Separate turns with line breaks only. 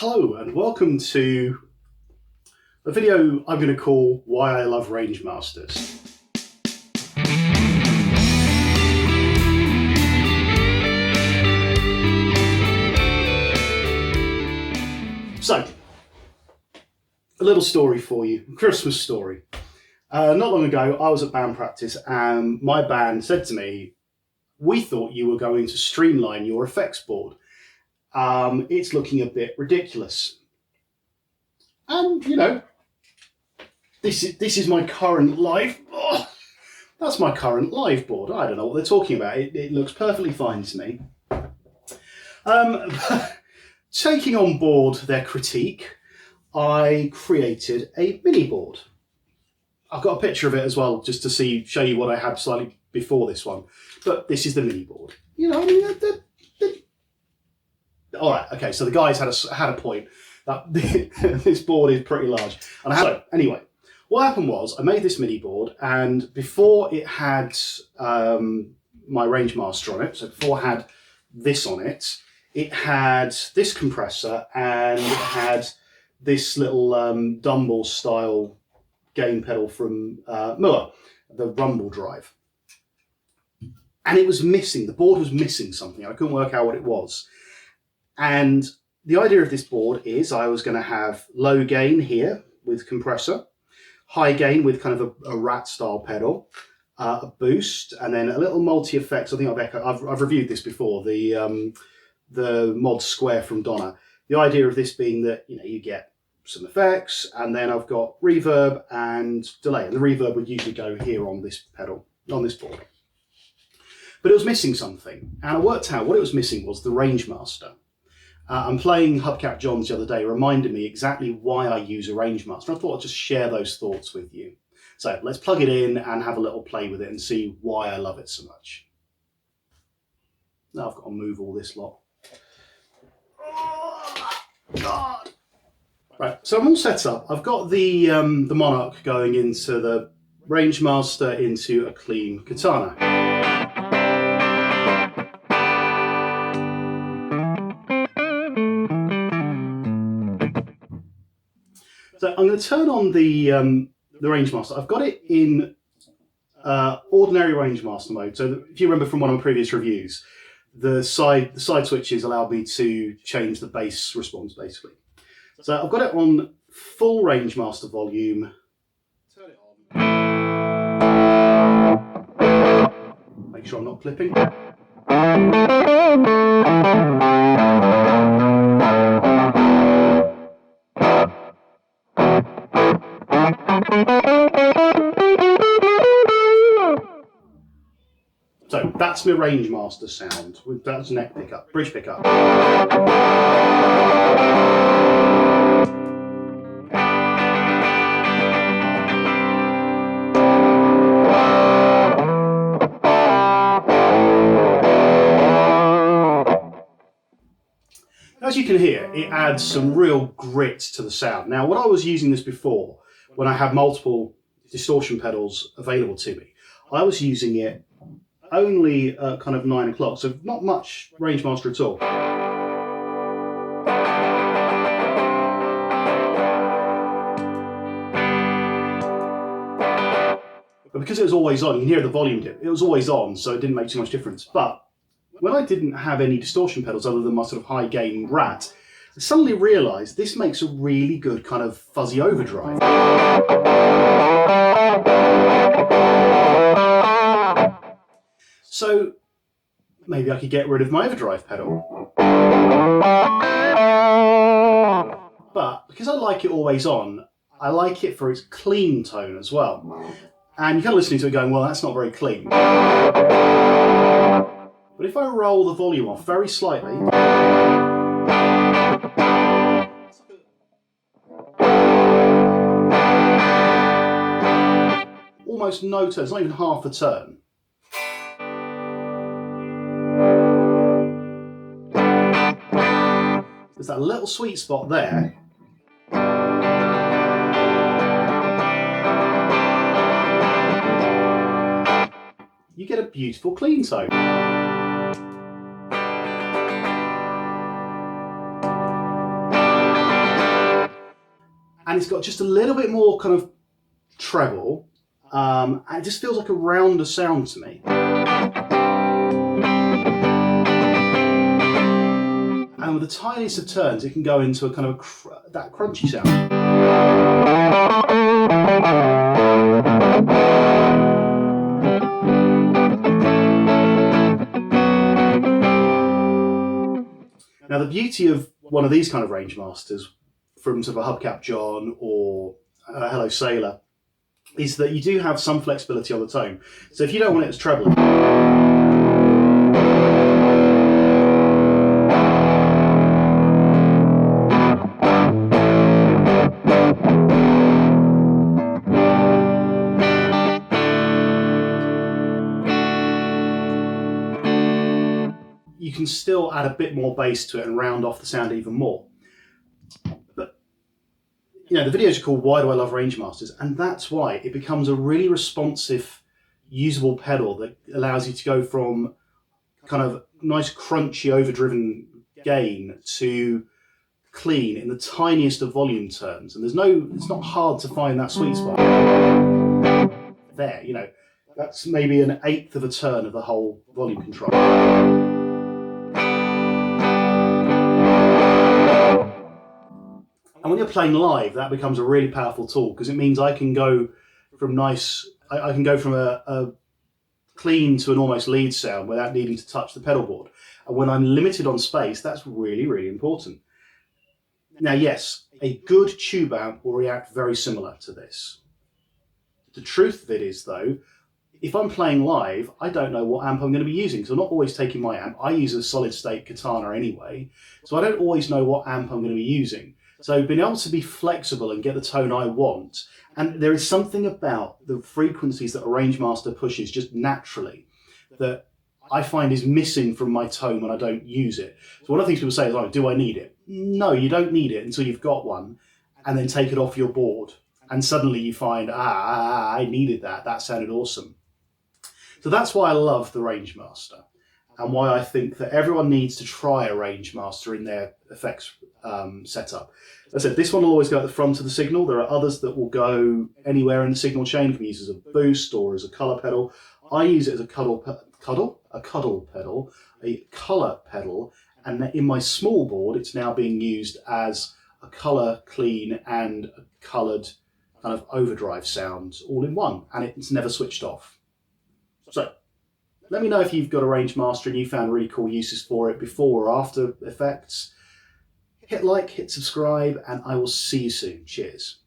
Hello and welcome to a video I'm going to call Why I Love Rangemasters. So, a little story for you, a Christmas story. Not long ago I was at band practice and my band said to me, "We thought you were going to streamline your effects board. It's looking a bit ridiculous." And you know, this is my current live. Oh, that's my current live board. I don't know what they're talking about. It looks perfectly fine to me. Taking on board their critique, I created a mini board. I've got a picture of it as well, just to show you what I had slightly before this one. But this is the mini board. You know, I mean, all right, okay. So the guys had a point that this board is pretty large. And so anyway, what happened was I made this mini board, and before it had my Rangemaster on it, so before it had this on it, it had this compressor and it had this little Dumble style gain pedal from Muller, the rumble drive. And it was missing, the board was missing something. I couldn't work out what it was. And the idea of this board is I was going to have low gain here with compressor, high gain with kind of a rat style pedal, a boost, and then a little multi-effects. I think I've reviewed this before, the mod square from Donna. The idea of this being that, you know, you get some effects, and then I've got reverb and delay. And the reverb would usually go here on this pedal, on this board. But it was missing something, and I worked out what it was missing was the Rangemaster. And playing Hubcap Johns the other day reminded me exactly why I use a Rangemaster. I thought I'd just share those thoughts with you. So let's plug it in and have a little play with it and see why I love it so much. Now I've got to move all this lot. Oh, God. Right, so I'm all set up. I've got the Monarch going into the Rangemaster into a clean katana. So I'm going to turn on the Rangemaster. I've got it in ordinary Rangemaster mode. So if you remember from one of my previous reviews, the side switches allowed me to change the bass response basically. So I've got it on full Rangemaster volume. Turn it on. Make sure I'm not clipping. So that's my Rangemaster sound. That's neck pickup, bridge pickup. As you can hear, it adds some real grit to the sound. Now, when I was using this before, when I had multiple distortion pedals available to me, I was using it only at kind of 9 o'clock, so not much Rangemaster at all. But because it was always on, you can hear the volume dip, it was always on, so it didn't make too much difference. But when I didn't have any distortion pedals other than my sort of high gain rat, I suddenly realised this makes a really good kind of fuzzy overdrive. So maybe I could get rid of my overdrive pedal. But because I like it always on, I like it for its clean tone as well. And you're kind of listening to it going, well, that's not very clean. But if I roll the volume off very slightly, almost no turn, it's not even half a turn. There's that little sweet spot there. You get a beautiful clean tone. and it's got just a little bit more kind of treble, and it just feels like a rounder sound to me. And with the tiniest of turns, it can go into a kind of that crunchy sound. Now, the beauty of one of these kind of Rangemasters, from sort of a Hubcap John or Hello Sailor, is that you do have some flexibility on the tone. So if you don't want it as treble, you can still add a bit more bass to it and round off the sound even more. But you know, the videos are called Why Do I Love Rangemasters? And that's why it becomes a really responsive, usable pedal that allows you to go from kind of nice, crunchy, overdriven gain to clean in the tiniest of volume turns. And it's not hard to find that sweet spot. There, you know, that's maybe an eighth of a turn of the whole volume control. And when you're playing live, that becomes a really powerful tool, because it means I can go from a clean to an almost lead sound without needing to touch the pedal board. And when I'm limited on space, that's really, really important. Now, yes, a good tube amp will react very similar to this. The truth of it is, though, if I'm playing live, I don't know what amp I'm going to be using, because I'm not always taking my amp. I use a solid-state Katana anyway, so I don't always know what amp I'm going to be using. So being able to be flexible and get the tone I want, and there is something about the frequencies that a Rangemaster pushes just naturally that I find is missing from my tone when I don't use it. So one of the things people say is, oh, do I need it? No, you don't need it until you've got one, and then take it off your board. And suddenly you find, I needed that. That sounded awesome. So that's why I love the Rangemaster, and why I think that everyone needs to try a Rangemaster in their effects setup. As I said, this one will always go at the front of the signal. There are others that will go anywhere in the signal chain. You can use it as a boost or as a colour pedal. I use it as a cuddle pedal, and in my small board, it's now being used as a colour clean and a coloured kind of overdrive sound all in one, and it's never switched off. So let me know if you've got a Rangemaster and you found really cool uses for it before or after effects. Hit like, hit subscribe, and I will see you soon. Cheers.